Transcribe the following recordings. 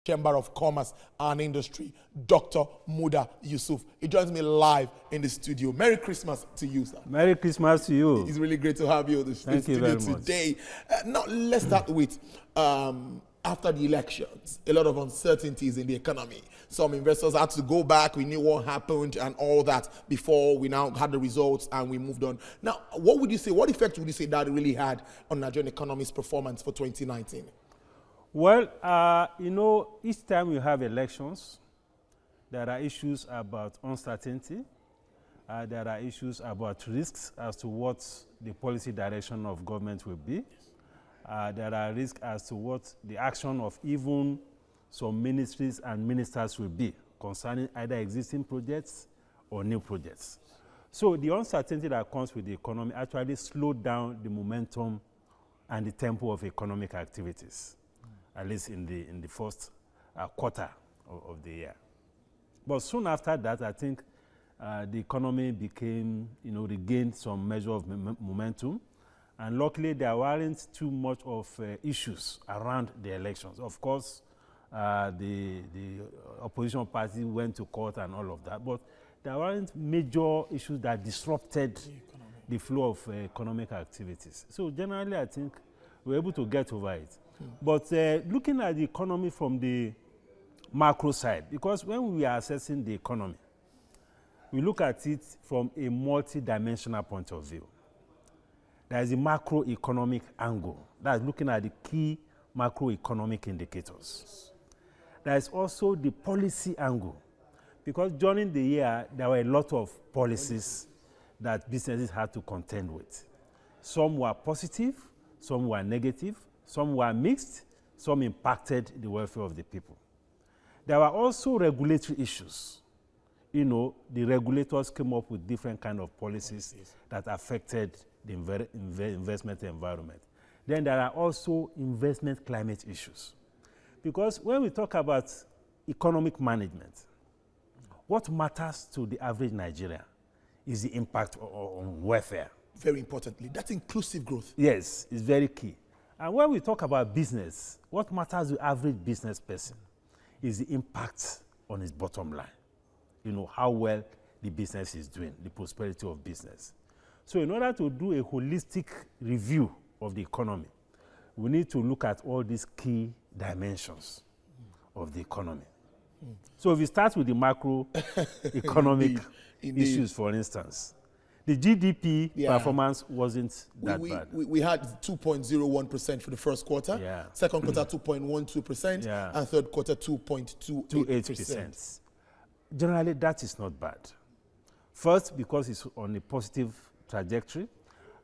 Chamber of Commerce and Industry, Dr. Muda Yusuf. He joins me live in the studio. Merry Christmas to you, sir. Merry Christmas to you. It's really great to have you in the studio today. Now, let's start with after the elections, a lot of uncertainties in the economy. Some investors had to go back. We knew what happened and all that before we now had the results and we moved on. Now, what would you say, what effect would you say that really had on Nigerian economy's performance for 2019? Well, each time you have elections, there are issues about uncertainty. There are issues about risks as to what the policy direction of government will be. There are risks as to what the action of even some ministries and ministers will be concerning either existing projects or new projects. So the uncertainty that comes with the economy actually slowed down the momentum and the tempo of economic activities, at least in the first quarter of the year. But soon after that, I think the economy became, regained some measure of momentum. And luckily, there weren't too much of issues around the elections. Of course, the opposition party went to court and all of that. But there weren't major issues that disrupted the flow of economic activities. So generally, I think we were able to get over it. But looking at the economy from the macro side, because when we are assessing the economy, we look at it from a multi-dimensional point of view. There is a macroeconomic angle. That's looking at the key macroeconomic indicators. There is also the policy angle, because during the year, there were a lot of policies that businesses had to contend with. Some were positive, some were negative, some were mixed, some impacted the welfare of the people. There were also regulatory issues. The regulators came up with different kind of policies that affected the investment environment. Then there are also investment climate issues. Because when we talk about economic management, what matters to the average Nigerian is the impact on welfare. Very importantly, that's inclusive growth. Yes, it's very key. And when we talk about business, what matters to the average business person is the impact on his bottom line. How well the business is doing, the prosperity of business. So in order to do a holistic review of the economy, we need to look at all these key dimensions of the economy. So if we start with the macroeconomic issues, for instance, the GDP performance wasn't that bad. We had 2.01% for the first quarter, second quarter 2.12%, and third quarter 2.28%. Generally, that is not bad. First, because it's on a positive trajectory.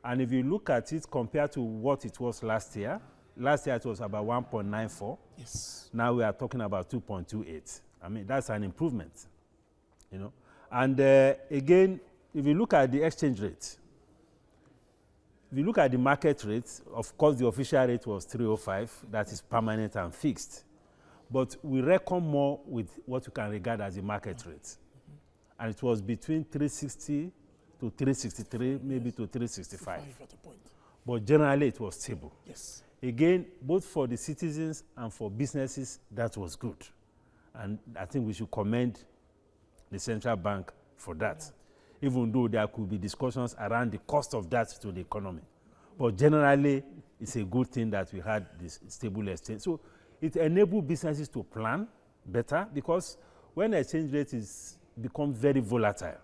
And if you look at it compared to what it was last year it was about 1.94. Yes. Now we are talking about 2.28. I mean, that's an improvement, And again, if you look at the exchange rate, if you look at the market rate, of course, the official rate was 305. That is permanent and fixed. But we reckon more with what you can regard as the market rate. And it was between 360 to 363, maybe to 365. But generally, it was stable. Yes. Again, both for the citizens and for businesses, that was good. And I think we should commend the central bank for that, even though there could be discussions around the cost of that to the economy. But generally, it's a good thing that we had this stable exchange. So it enables businesses to plan better, because when the exchange rate becomes very volatile,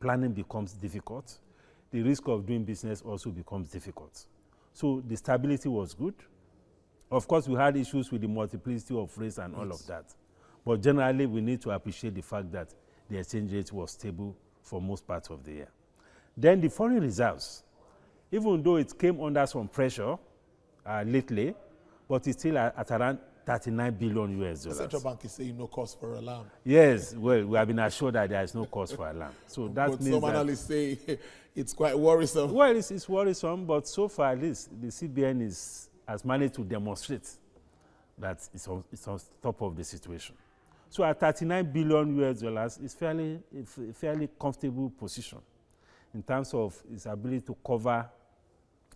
planning becomes difficult. The risk of doing business also becomes difficult. So the stability was good. Of course, we had issues with the multiplicity of rates and all of that. But generally, we need to appreciate the fact that the exchange rate was stable for most parts of the year. Then the foreign reserves, even though it came under some pressure lately, but it's still at around 39 billion US dollars. The central bank is saying no cause for alarm. Yes, well, we have been assured that there is no cause for alarm. So that but means some analysts say it's quite worrisome. Well, it's worrisome, but so far at least the CBN has managed to demonstrate that it's on top of the situation. So at 39 billion US dollars, it's a fairly comfortable position in terms of its ability to cover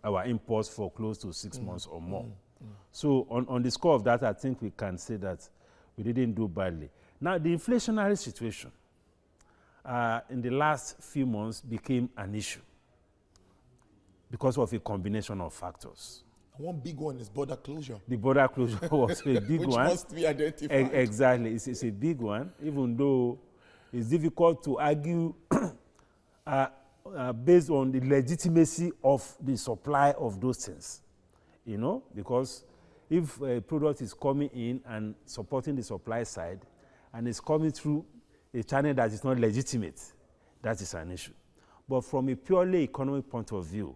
our imports for close to 6 months or more. So on the score of that, I think we can say that We didn't do badly. Now, the inflationary situation in the last few months became an issue because of a combination of factors. One big one is border closure. The border closure was a big Which one. must be identified. Exactly. It's a big one, even though it's difficult to argue based on the legitimacy of the supply of those things, you know, because if a product is coming in and supporting the supply side and it's coming through a channel that is not legitimate, that is an issue. But from a purely economic point of view,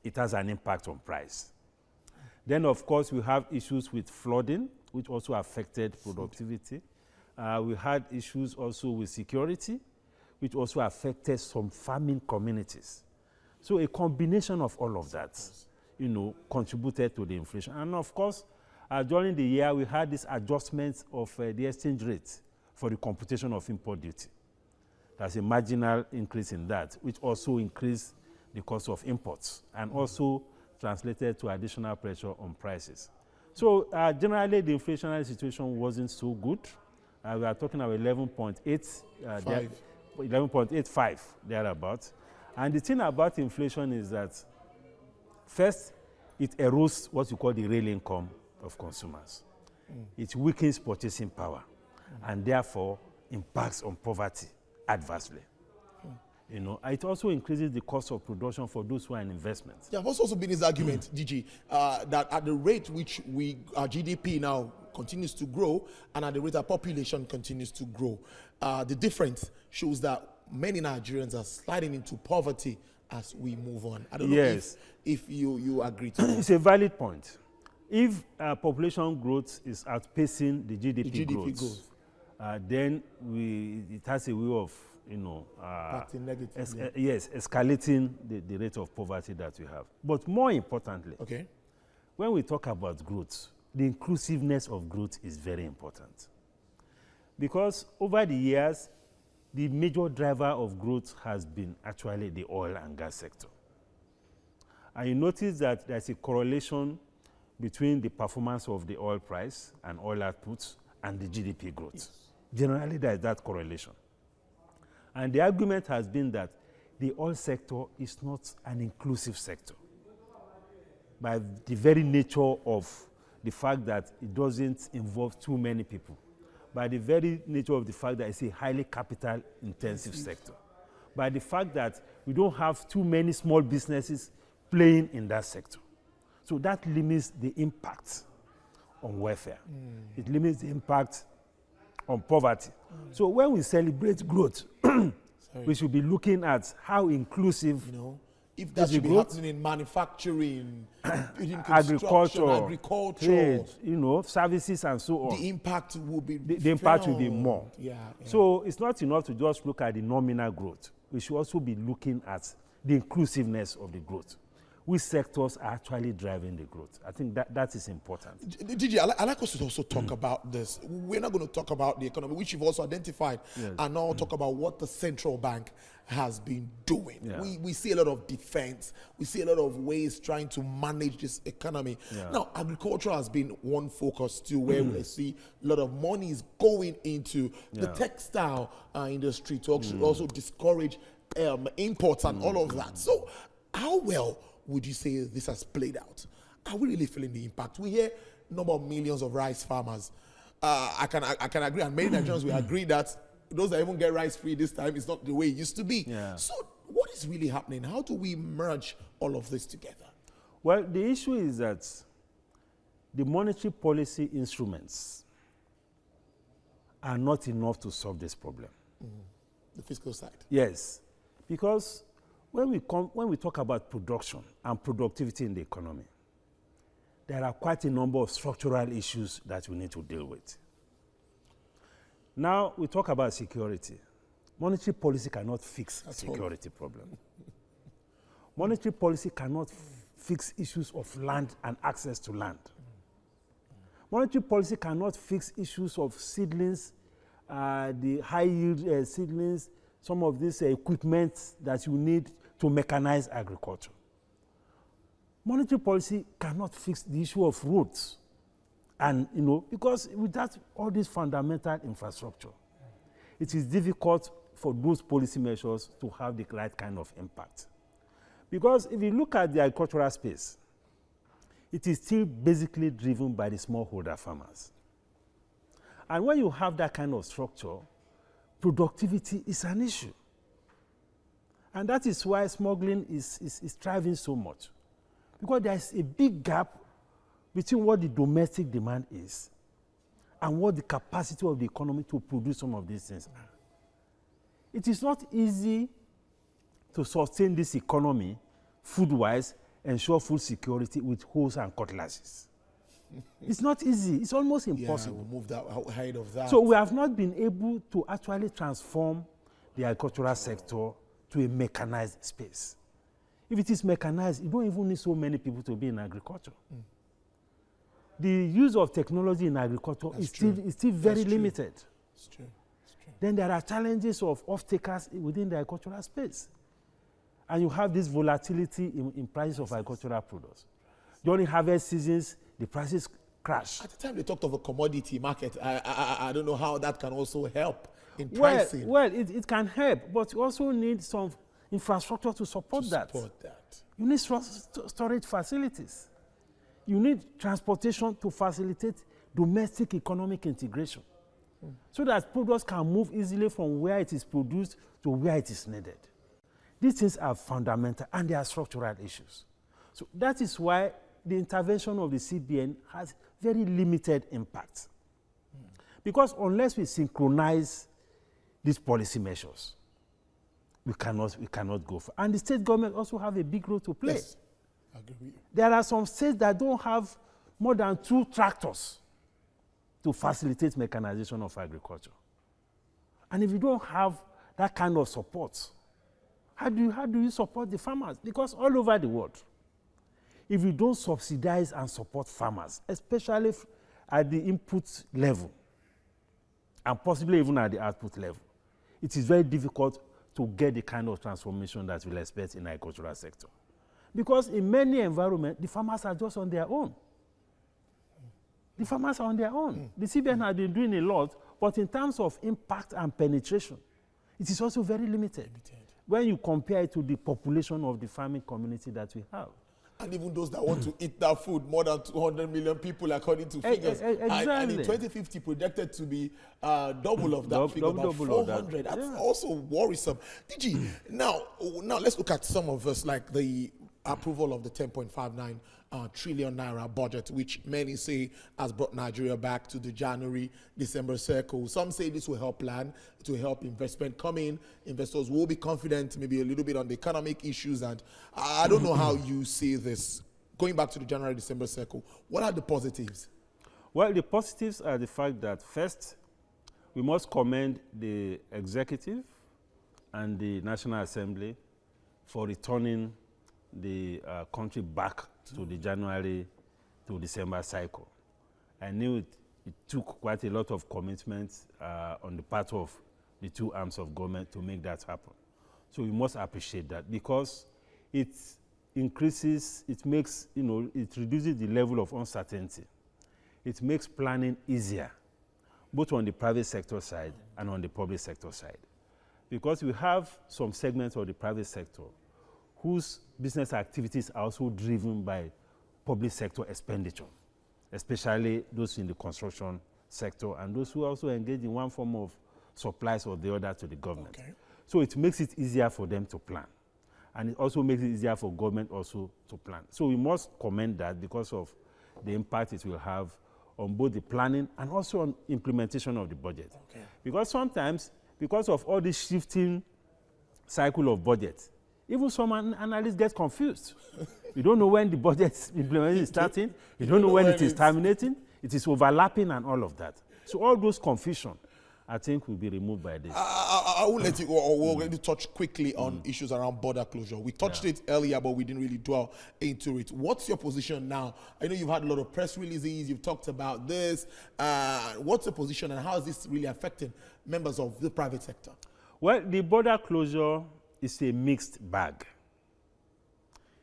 it has an impact on price. Then, of course, we have issues with flooding, which also affected productivity. We had issues also with security, which also affected some farming communities. So a combination of all of that, you know, contributed to the inflation. And of course, during the year, we had this adjustment of the exchange rate for the computation of import duty. There's a marginal increase in that, which also increased the cost of imports and also translated to additional pressure on prices. So generally, the inflationary situation wasn't so good. We are talking about 11.85 thereabouts. And the thing about inflation is that, first, it erodes what you call the real income of consumers. It weakens purchasing power and therefore impacts on poverty adversely. You know, it also increases the cost of production for those who are in investments. There has also been this argument, DG, that at the rate which our GDP now continues to grow and at the rate our population continues to grow, the difference shows that many Nigerians are sliding into poverty as we move on. I don't know if you agree to that. It's a valid point. If population growth is outpacing the GDP growth. Then it has a way of, you know, escalating the rate of poverty that we have. But more importantly, when we talk about growth, the inclusiveness of growth is very important. Because over the years, the major driver of growth has been actually the oil and gas sector. And you notice that there's a correlation between the performance of the oil price and oil outputs and the GDP growth. Yes. Generally, there is that correlation. And the argument has been that the oil sector is not an inclusive sector by the very nature of the fact that it doesn't involve too many people, by the very nature of the fact that it's a highly capital-intensive sector, by the fact that we don't have too many small businesses playing in that sector. So that limits the impact on welfare. It limits the impact on poverty. So when we celebrate growth, we should be looking at how inclusive, you know, if that should be happening in manufacturing, in agriculture, trade, you know, services and so on. The impact will be the impact will be more. Yeah. So it's not enough to just look at the nominal growth. We should also be looking at the inclusiveness of the growth. Which sectors are actually driving the growth? I think that is important. DG, I like us to also talk about this. We're not going to talk about the economy, which you've also identified, and now talk about what the central bank has been doing. We see a lot of defense. We see a lot of ways trying to manage this economy. Now, agriculture has been one focus too, where we see a lot of money is going into the textile industry to also discourage imports and all of that. So how well would you say this has played out? Are we really feeling the impact? We hear number of millions of rice farmers. I can agree, and many Nigerians will agree that those that even get rice free this time is not the way it used to be. So what is really happening? How do we merge all of this together? Well, the issue is that the monetary policy instruments are not enough to solve this problem. The fiscal side. Yes, because when we talk about production and productivity in the economy, there are quite a number of structural issues that we need to deal with. Now, we talk about security. Monetary policy cannot fix security problem. Monetary policy cannot fix issues of land and access to land. Monetary policy cannot fix issues of seedlings, the high-yield seedlings, some of this equipment that you need to mechanize agriculture. Monetary policy cannot fix the issue of roads And, because without all this fundamental infrastructure, it is difficult for those policy measures to have the right kind of impact. Because if you look at the agricultural space, it is still basically driven by the smallholder farmers. And when you have that kind of structure, productivity is an issue. And that is why smuggling is thriving so much. Because there is a big gap between what the domestic demand is and what the capacity of the economy to produce some of these things are. It is not easy to sustain this economy food-wise, ensure food security with hoes and cutlasses. It's not easy. It's almost impossible. Yeah, we'll move that ahead of that. So we have not been able to actually transform the agricultural sector to a mechanized space. If it is mechanized, you don't even need so many people to be in agriculture. The use of technology in agriculture is still very limited. It's true. Then there are challenges of off-takers within the agricultural space. And you have this volatility in prices of agricultural products. During harvest seasons, the prices crash. At the time they talked of a commodity market, I don't know how that can also help in pricing. Well, it can help, but you also need some infrastructure to support that. You need storage facilities. You need transportation to facilitate domestic economic integration so that products can move easily from where it is produced to where it is needed. These things are fundamental and they are structural issues. So that is why the intervention of the CBN has very limited impact. Because unless we synchronize these policy measures, we cannot go for. And the state government also have a big role to play. Yes, I agree with you. There are some states that don't have more than 2 tractors to facilitate mechanization of agriculture. And if you don't have that kind of support, how do you support the farmers? Because all over the world, if you don't subsidize and support farmers, especially at the input level, and possibly even at the output level, it is very difficult to get the kind of transformation that we'll expect in the agricultural sector. Because in many environments, the farmers are just on their own. The farmers are on their own. The CBN has been doing a lot, but in terms of impact and penetration, it is also very limited when you compare it to the population of the farming community that we have. And even those that want to eat that food, more than 200 million people according to figures. Exactly. And in 2050 projected to be double of that figure, about 400. That's also worrisome. DG, now let's look at some of us, like the approval of the 10.59 trillion naira budget, which many say has brought Nigeria back to the January-December circle. Some say this will help plan, it will help investment come in. Investors will be confident, maybe a little bit on the economic issues. And I don't know how you see this. Going back to the January-December circle, what are the positives? Well, the positives are the fact that, first, we must commend the executive and the National Assembly for returning the country back to the January to December cycle. I knew it took quite a lot of commitment on the part of the 2 arms of government to make that happen. So we must appreciate that, because it increases, it makes, it reduces the level of uncertainty. It makes planning easier, both on the private sector side and on the public sector side. Because we have some segments of the private sector whose business activities are also driven by public sector expenditure, especially those in the construction sector and those who also engage in one form of supplies or the other to the government. Okay. So it makes it easier for them to plan. And it also makes it easier for government also to plan. So we must commend that because of the impact it will have on both the planning and also on implementation of the budget. Okay. Because sometimes, because of all this shifting cycle of budget, even some analysts get confused. You don't know when the budget implementation is starting. You don't know when it is terminating. It is overlapping and all of that. So all those confusion, I think, will be removed by this. I will let you go. We're going to touch quickly on issues around border closure. We touched it earlier, but we didn't really dwell into it. What's your position now? I know you've had a lot of press releases. You've talked about this. What's your position, and how is this really affecting members of the private sector? Well, the border closure is a mixed bag.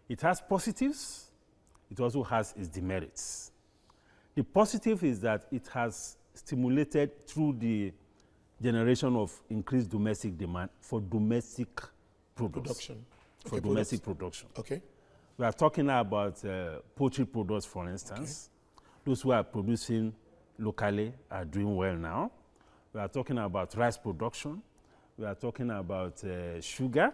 It has positives. It also has its demerits. The positive is that it has stimulated through the generation of increased domestic demand for domestic production. For domestic production. Okay. We are talking about poultry products, for instance. Okay. Those who are producing locally are doing well now. We are talking about rice production. We are talking about sugar.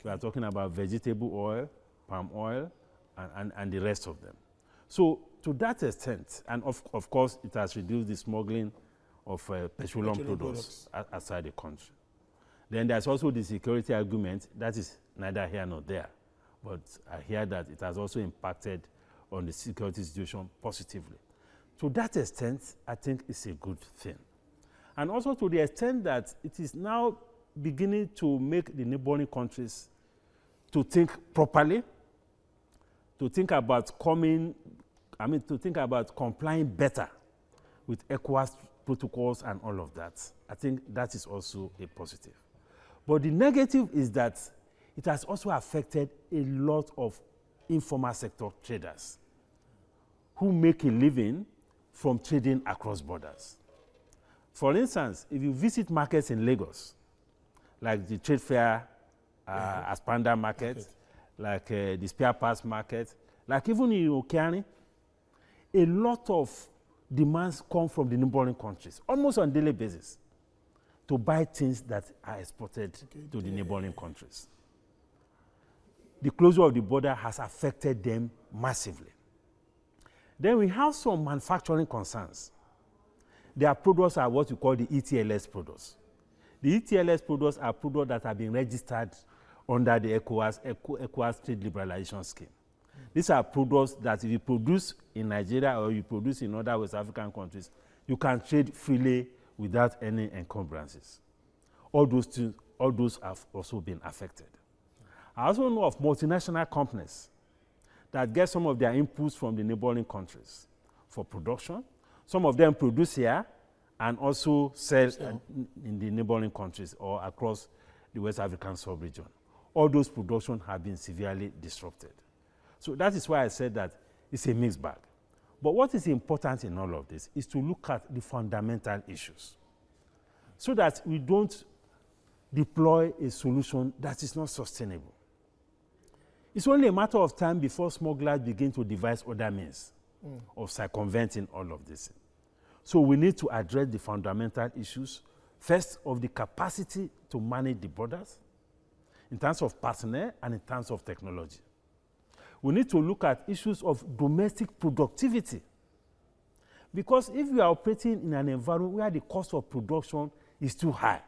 We are talking about vegetable oil, palm oil, and the rest of them. So to that extent, and of course, it has reduced the smuggling of petroleum products outside the country. Then there's also the security argument. That is neither here nor there. But I hear that it has also impacted on the security situation positively. To that extent, I think it's a good thing. And also to the extent that it is now beginning to make the neighboring countries to think properly, to think about complying better with ECOWAS protocols and all of that. I think that is also a positive. But the negative is that it has also affected a lot of informal sector traders who make a living from trading across borders. For instance, if you visit markets in Lagos, like the trade fair, Aspanda market, like the spare parts market, like even in Okeani, a lot of demands come from the neighboring countries, almost on a daily basis, to buy things that are exported to the neighboring countries. The closure of the border has affected them massively. Then we have some manufacturing concerns. Their products are what we call the ETLS products. The ETLS products are products that have been registered under the ECOWAS Trade Liberalization Scheme. These are products that if you produce in Nigeria or you produce in other West African countries, you can trade freely without any encumbrances. All those have also been affected. I also know of multinational companies that get some of their inputs from the neighboring countries for production. Some of them produce here and also sell in the neighboring countries or across the West African sub-region. All those productions have been severely disrupted. So that is why I said that it's a mixed bag. But what is important in all of this is to look at the fundamental issues so that we don't deploy a solution that is not sustainable. It's only a matter of time before smugglers begin to devise other means of circumventing all of this. So we need to address the fundamental issues, first of the capacity to manage the borders in terms of personnel and in terms of technology. We need to look at issues of domestic productivity. Because if we are operating in an environment where the cost of production is too high,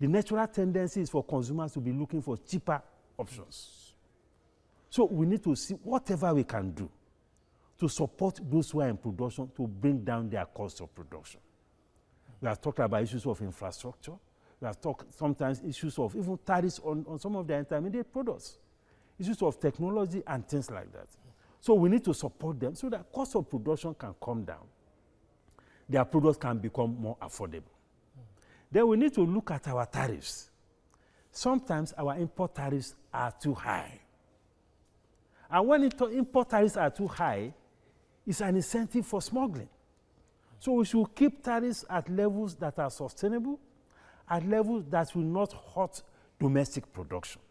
the natural tendency is for consumers to be looking for cheaper options. So we need to see whatever we can do to support those who are in production to bring down their cost of production. We have talked about issues of infrastructure. We have talked sometimes issues of even tariffs on some of the intermediate products, issues of technology and things like that. So we need to support them so that cost of production can come down. Their products can become more affordable. Then we need to look at our tariffs. Sometimes our import tariffs are too high. And when import tariffs are too high, it's an incentive for smuggling. So we should keep tariffs at levels that are sustainable, at levels that will not hurt domestic production.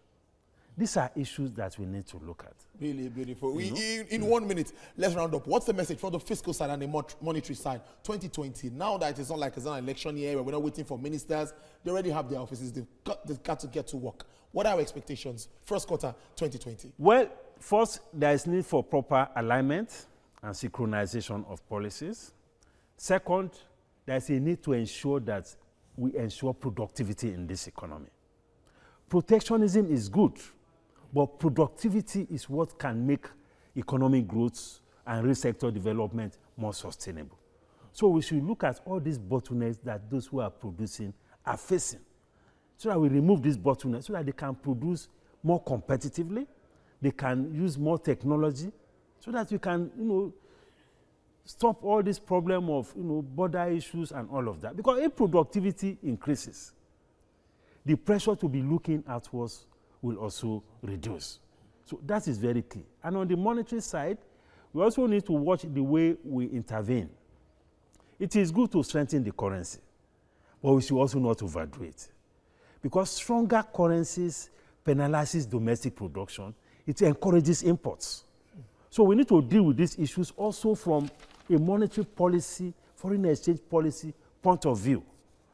These are issues that we need to look at. Really beautiful. In 1 minute, let's round up. What's the message from the fiscal side and the monetary side? 2020, now that it's not like it's an election year where we're not waiting for ministers, they already have their offices, they've got to get to work. What are our expectations? First quarter, 2020. Well, first, there is need for proper alignment and synchronization of policies. Second, there is a need to ensure that we ensure productivity in this economy. Protectionism is good, but productivity is what can make economic growth and real sector development more sustainable. So we should look at all these bottlenecks that those who are producing are facing, so that we remove these bottlenecks, so that they can produce more competitively, they can use more technology, so that we can, stop all this problem of, border issues and all of that. Because if productivity increases, the pressure to be looking outwards will also reduce. So that is very key. And on the monetary side, We also need to watch the way we intervene. It is good to strengthen the currency, but we should also not overdo it. Because stronger currencies penalizes domestic production, it encourages imports. So we need to deal with these issues also from a monetary policy, foreign exchange policy point of view.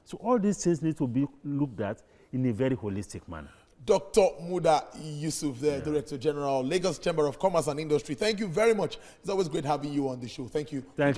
So all these things need to be looked at in a very holistic manner. Dr. Muda Yusuf, the Director General, Lagos Chamber of Commerce and Industry. Thank you very much. It's always great having you on the show. Thank you. Thank you.